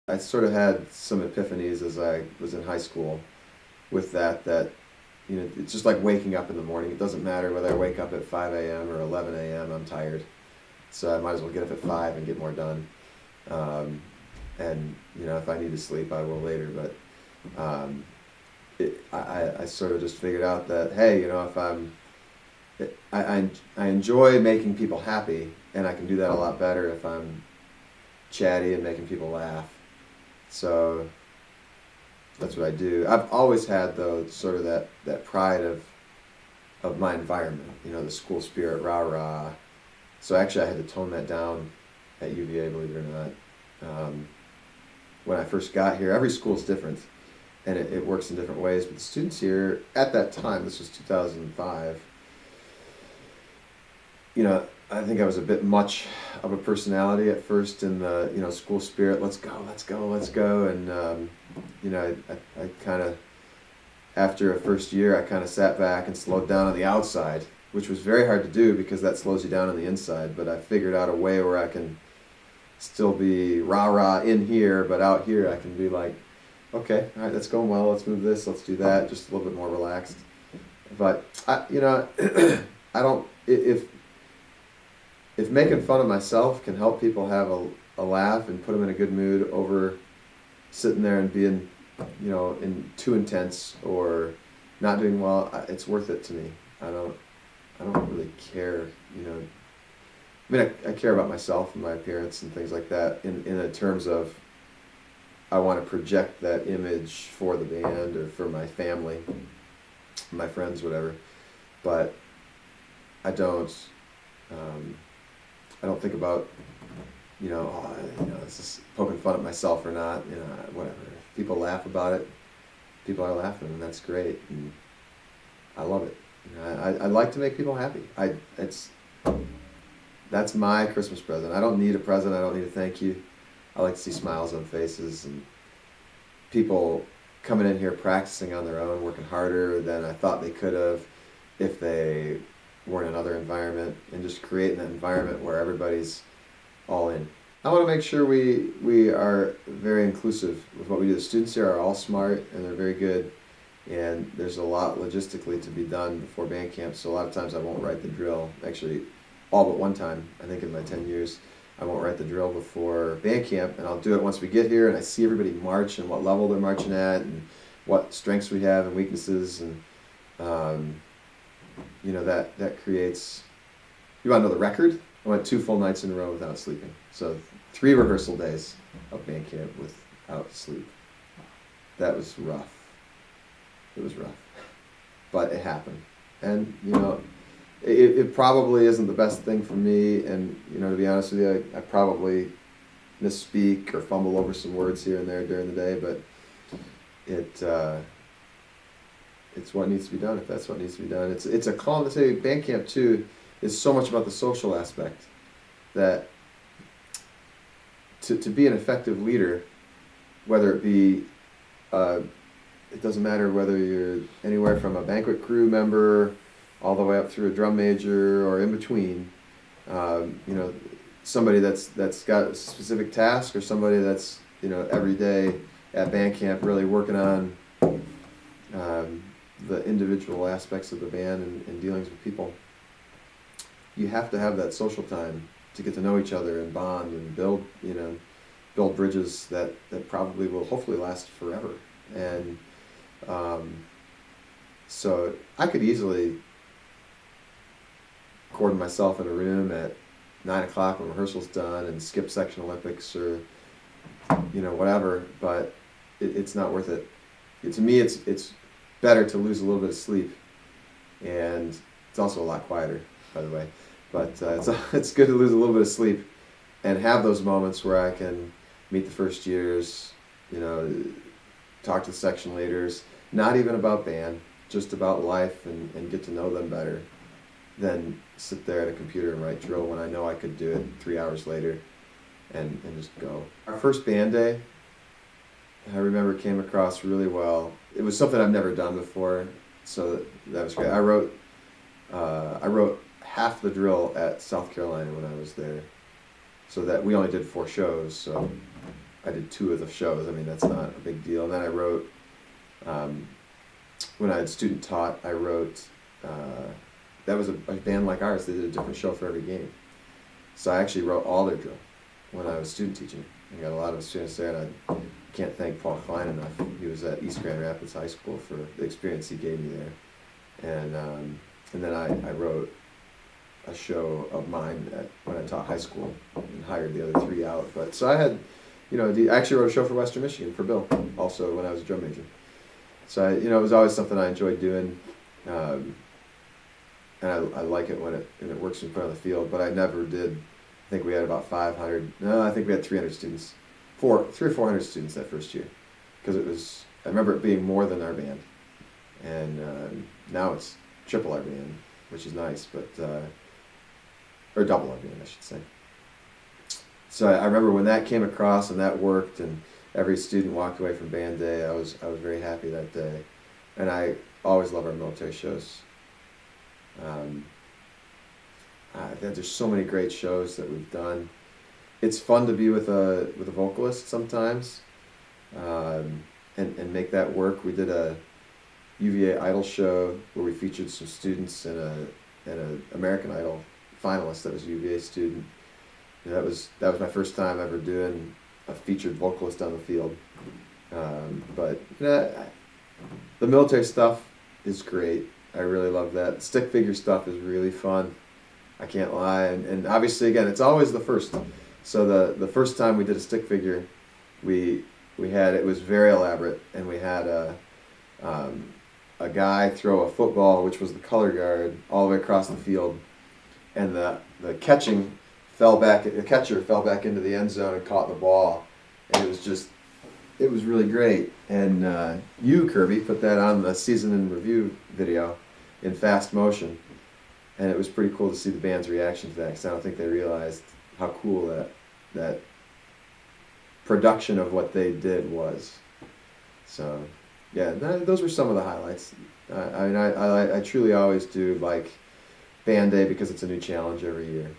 I sort of had some epiphanies as I was in high school with that, it's just like waking up in the morning. It doesn't matter whether I wake up at 5 a.m. or 11 a.m., I'm tired. So I might as well get up at 5 and get more done. Um, and, if I need to sleep, I will later. But I sort of just figured out that, hey, if I enjoy making people happy, and I can do that a lot better if I'm chatty and making people laugh. So that's what I do. I've always had, though, sort of that pride of my environment, the school spirit, rah rah. So actually, I had to tone that down at UVA, believe it or not. When I first got here, every school is different, and it works in different ways. But the students here at that time, this was 2005. I think I was a bit much of a personality at first in the, school spirit. Let's go, let's go, let's go. And, I kind of, after a first year, I kind of sat back and slowed down on the outside, which was very hard to do because that slows you down on the inside. But I figured out a way where I can still be rah-rah in here, but out here I can be like, okay, all right, that's going well. Let's move this, let's do that, just a little bit more relaxed. But, I don't, if making fun of myself can help people have a laugh and put them in a good mood over sitting there and being, in too intense or not doing well, it's worth it to me. I don't really care, I mean, I care about myself and my appearance and things like that in terms of I want to project that image for the band or for my family, my friends, whatever. But I don't. I don't think about, is this poking fun at myself or not, whatever. If people laugh about it, people are laughing, and that's great, and I love it. I like to make people happy. That's my Christmas present. I don't need a present. I don't need a thank you. I like to see smiles on faces and people coming in here practicing on their own, working harder than I thought they could have if they were in another environment, and just creating an environment where everybody's all in. I want to make sure we are very inclusive with what we do. The students here are all smart and they're very good, and there's a lot logistically to be done before band camp, so a lot of times I won't write the drill. Actually, all but one time, I think in my 10 years, I won't write the drill before band camp, and I'll do it once we get here and I see everybody march and what level they're marching at and what strengths we have and weaknesses, and that creates. You want to know the record? I went 2 full nights in a row without sleeping. So 3 rehearsal days of band camp without sleep. That was rough. It was rough, but it happened, and it probably isn't the best thing for me. And to be honest with you, I probably misspeak or fumble over some words here and there during the day, but it's what needs to be done if that's what needs to be done. It's a calm to say band camp too is so much about the social aspect that to be an effective leader, whether it be it doesn't matter whether you're anywhere from a banquet crew member all the way up through a drum major or in between, somebody that's got a specific task, or somebody that's every day at band camp really working on the individual aspects of the band and dealings with people. You have to have that social time to get to know each other and bond and build bridges that probably will hopefully last forever. And so I could easily cordon myself in a room at 9 o'clock when rehearsal's done and skip section Olympics or whatever, but it's not worth it. To me, it's better to lose a little bit of sleep, and it's also a lot quieter, by the way. But it's good to lose a little bit of sleep and have those moments where I can meet the first years, talk to the section leaders, not even about band, just about life, and get to know them better than sit there at a computer and write drill when I know I could do it 3 hours later and just go. Our first band day, I remember, came across really well. It was something I've never done before, so that was great. I wrote half the drill at South Carolina when I was there, so that we only did 4 shows. So I did 2 of the shows. I mean, that's not a big deal. And then I wrote, when I had student taught, I wrote, that was a band like ours. They did a different show for every game. So I actually wrote all their drill when I was student teaching. I got a lot of students there, and I can't thank Paul Klein enough. He was at East Grand Rapids High School for the experience he gave me there. And then I wrote a show of mine when I taught high school and hired the other 3 out. But so I had, I actually wrote a show for Western Michigan for Bill, also when I was a drum major. So it was always something I enjoyed doing, and I like it when it works in front of the field. But I never did. I think we had about 500. No, I think we had 300 students, 300 or 400 students that first year, because I remember it being more than our band, and now it's triple our band, which is nice, but or double our band, I should say. So I remember when that came across and that worked, and every student walked away from band day. I was very happy that day, and I always love our military shows. There's so many great shows that we've done. It's fun to be with a vocalist sometimes, and make that work. We did a UVA Idol show where we featured some students and an American Idol finalist that was a UVA student. And that was my first time ever doing a featured vocalist on the field. But the military stuff is great. I really love that. Stick figure stuff is really fun. I can't lie. And obviously, again, it's always the first. So the first time we did a stick figure, we had, it was very elaborate, and we had a guy throw a football, which was the color guard, all the way across the field, and the catcher fell back into the end zone and caught the ball, and it was really great. And you, Kirby, put that on the season in review video in fast motion, and it was pretty cool to see the band's reaction to that, because I don't think they realized how cool that production of what they did was. So yeah, those were some of the highlights. I truly always do like band day because it's a new challenge every year,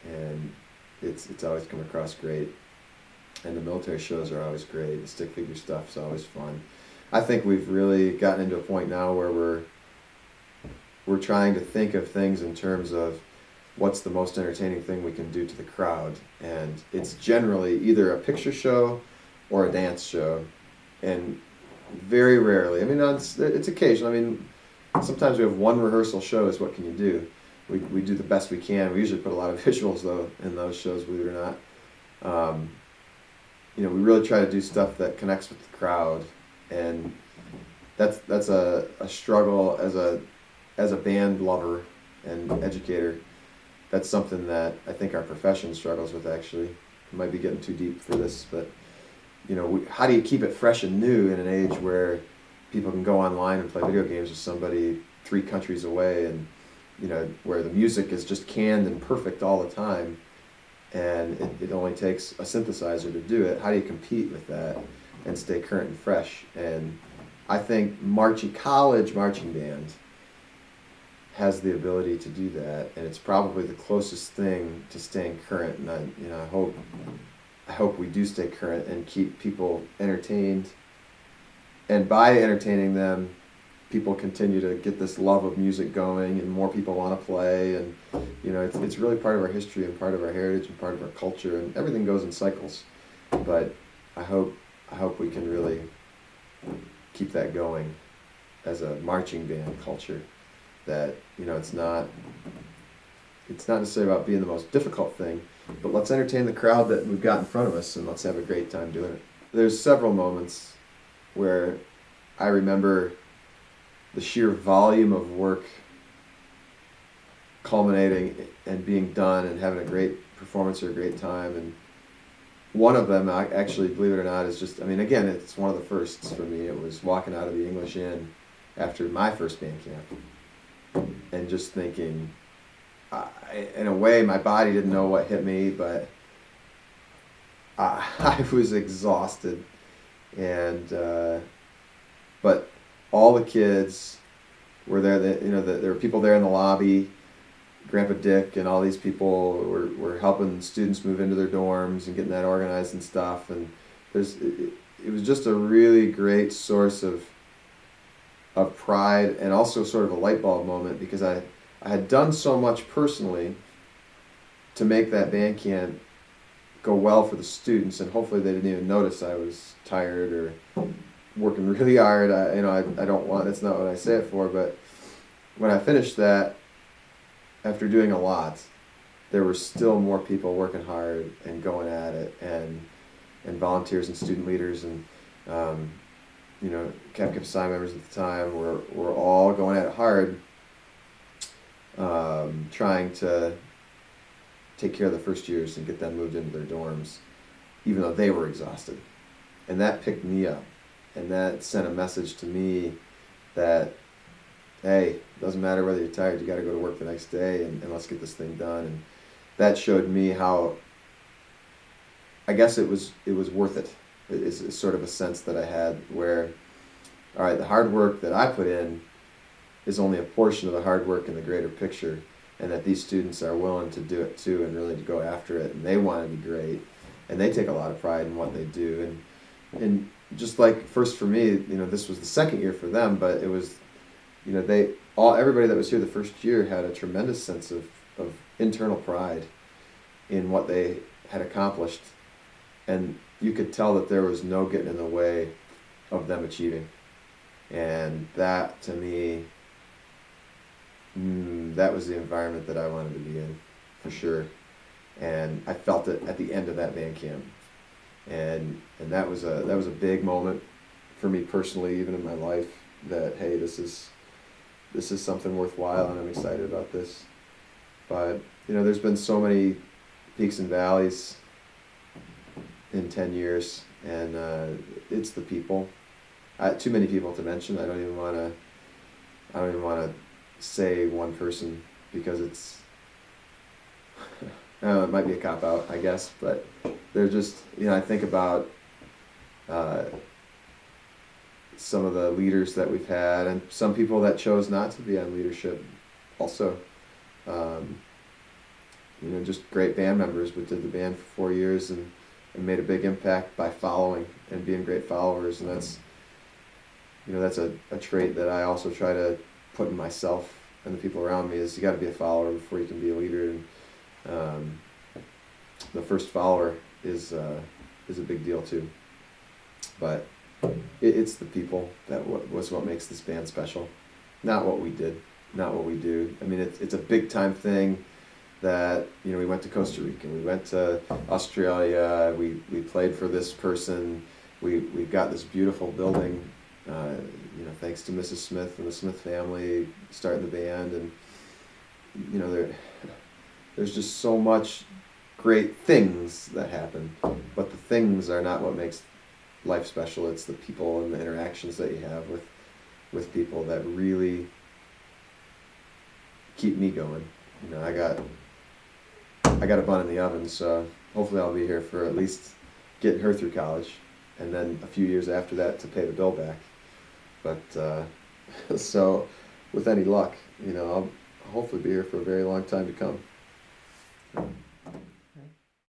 and it's always come across great. And the military shows are always great. The stick figure stuff's always fun. I think we've really gotten into a point now where we're trying to think of things in terms of what's the most entertaining thing we can do to the crowd, and it's generally either a picture show or a dance show, and very rarely, it's occasional. Sometimes we have one rehearsal show. Is what can you do? We do the best we can. We usually put a lot of visuals though in those shows, believe it or not. We really try to do stuff that connects with the crowd, and that's a struggle as a band lover and educator. That's something that I think our profession struggles with, actually. I might be getting too deep for this, but how do you keep it fresh and new in an age where people can go online and play video games with somebody 3 countries away, and where the music is just canned and perfect all the time, and it only takes a synthesizer to do it? How do you compete with that and stay current and fresh? And I think college marching band has the ability to do that, and it's probably the closest thing to staying current. And I hope we do stay current and keep people entertained, and by entertaining them, people continue to get this love of music going, and more people want to play. And it's really part of our history and part of our heritage and part of our culture, and everything goes in cycles. But I hope we can really keep that going as a marching band culture. That it's not necessarily about being the most difficult thing, but let's entertain the crowd that we've got in front of us, and let's have a great time doing it. There's several moments where I remember the sheer volume of work culminating and being done and having a great performance or a great time. And one of them, actually, believe it or not, is just, again, it's one of the firsts for me. It was walking out of the English Inn after my first band camp, and just thinking, in a way, my body didn't know what hit me, but I was exhausted, and but all the kids were there. There were people there in the lobby. Grandpa Dick and all these people were helping students move into their dorms and getting that organized and stuff. And it was just a really great source of pride, and also sort of a light bulb moment, because I had done so much personally to make that band camp go well for the students, and hopefully they didn't even notice I was tired or working really hard. I don't want, that's not what I say it for, but when I finished that, after doing a lot, there were still more people working hard and going at it, and volunteers and student leaders and Cap Psi members at the time were all going at it hard, trying to take care of the first years and get them moved into their dorms, even though they were exhausted. And that picked me up, and that sent a message to me that, hey, it doesn't matter whether you're tired, you got to go to work the next day, and let's get this thing done. And that showed me how, I guess it was worth it. It's sort of a sense that I had where, all right, the hard work that I put in is only a portion of the hard work in the greater picture, and that these students are willing to do it too, and really to go after it, and they want to be great, and they take a lot of pride in what they do. And just like first for me, this was the second year for them, but it was, everybody that was here the first year had a tremendous sense of internal pride in what they had accomplished, and you could tell that there was no getting in the way of them achieving. And that, to me, that was the environment that I wanted to be in, for sure. And I felt it at the end of that band camp, and that was a big moment for me personally, even in my life. That, hey, this is something worthwhile, and I'm excited about this. But there's been so many peaks and valleys in 10 years, and it's the people. Too many people to mention. I don't even want to say one person, because it's it might be a cop out, I guess, but they're just, I think about some of the leaders that we've had, and some people that chose not to be on leadership also. Just great band members, but did the band for 4 years and made a big impact by following and being great followers. And that's a trait that I also try to put in myself and the people around me, is you got to be a follower before you can be a leader. And the first follower is a big deal too. But it's the people that was what makes this band special, not what we did, not what we do. I mean, it's a big time thing that, we went to Costa Rica, we went to Australia, we played for this person, we've got this beautiful building, thanks to Mrs. Smith and the Smith family starting the band. And there's just so much great things that happen, but the things are not what makes life special. It's the people and the interactions that you have with people that really keep me going. I got a bun in the oven, so hopefully I'll be here for at least getting her through college, and then a few years after that to pay the bill back. But so with any luck, I'll hopefully be here for a very long time to come.